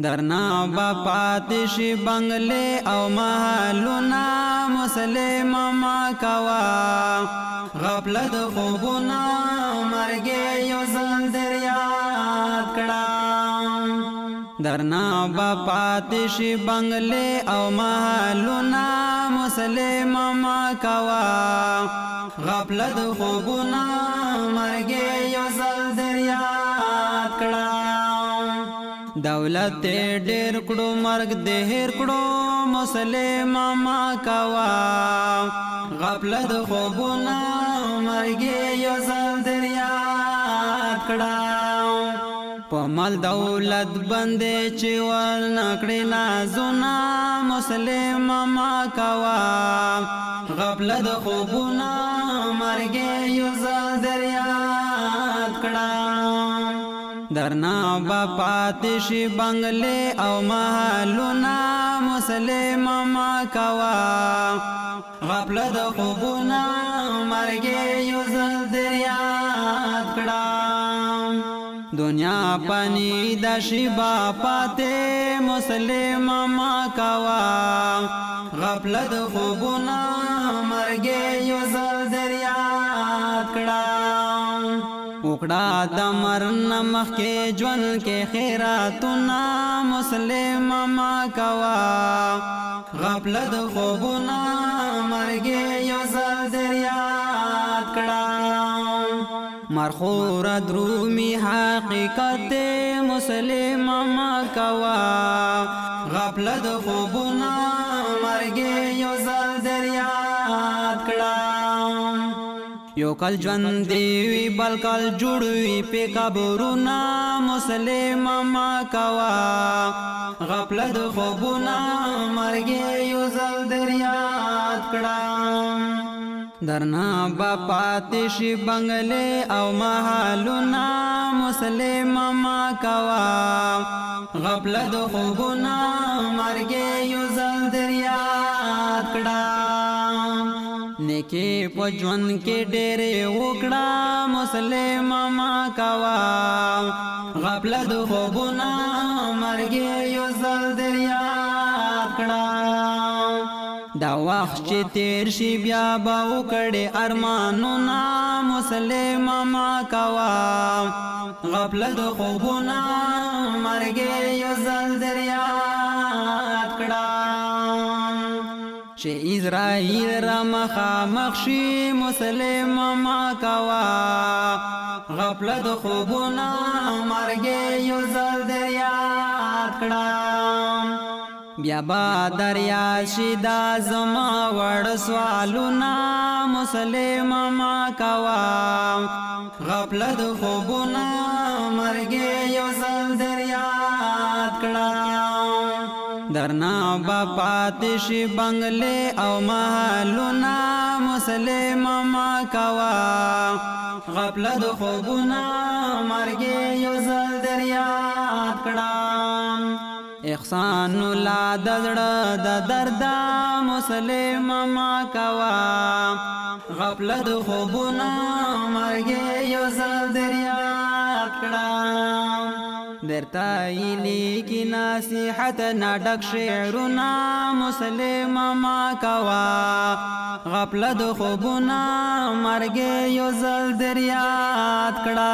درنا باپاتشی بنگلے او محلونا مسلم ما کوا غفلت خوبونا مرگے یو زل دریاد کڑا درنا باپاتشی بنگلے او محلونا مسلم ما کوا غفلت خوبونا مرگے یو زل دریاد کڑا دولت ډېر کړو مرګ دې هېر کړو مسلم ما کوا غفلت خوبونه مرګ یو ځل دریاد کړه په مال دولت باندې چې ور نکړې نازونه مسلم ما کوا غفلت خوبونه مرګ یو ځل دریاد کړه درنا باپاتشی بنگلے او محلونا مسلم ما کوا غفلت خوبونا مرگے یو زل دریاد کڑا دنیا پانی دشی باپاتے مسلم ما کوا غفلت خوبونا مرگے یو زل دریاد کڑا وکڑا دمرن مخ کے جون کے خیراتنا مسلم ما کوا غفلت خوبنا مرگے یو زل دریاد کڑا مرخور درومی حقیقت مسلم ما کوا غفلت خوبنا مرگے یو زل دریاد کڑا یو کل ژوند دیوی بل کل جوړوي په قبرونه مسلم ما کوا غفلت خوبونه مرګ یو ځل دریاد کړه درنا باپاتشی بنگلے او محلونا مسلم ما کوا غفلت خوبونه مرګ یو ځل دریاد کړه نیکی پجون کے ڈیرے وکڑا مسلم ما کوا غفلت خوبنا مرگے یو زل دریاد کڑا دا وخت چې تیر شي بیا به وکړې ارمانونه مسلم ما کوا غفلت خوبنا مرگے یو زل دریاد کڑا چې اسرائیل را مخامخ شي مسلم ما کوا غفلت خوبونه مرګ یو ځل دریاد کړه بیا با دریا شي دا زما وړ سوالونه مسلم ما کوا غفلت خوبونه مرګ یو ځل دریاد کړه درنا باپاتشی بنگلے او محلونا مسلم ما کوا غفلت خوبونا مرگے یو زل دریاد کڑا احسان لا دزڑ دا دردا مسلم ما کوا غفلت خوبونا مرگے یو زل دریاد کڑا درتا ایلی کی نصیحت نڈک شعرنا مسلم ما کوا غفلت خوبنا مرگے یو زل دریاد کڑا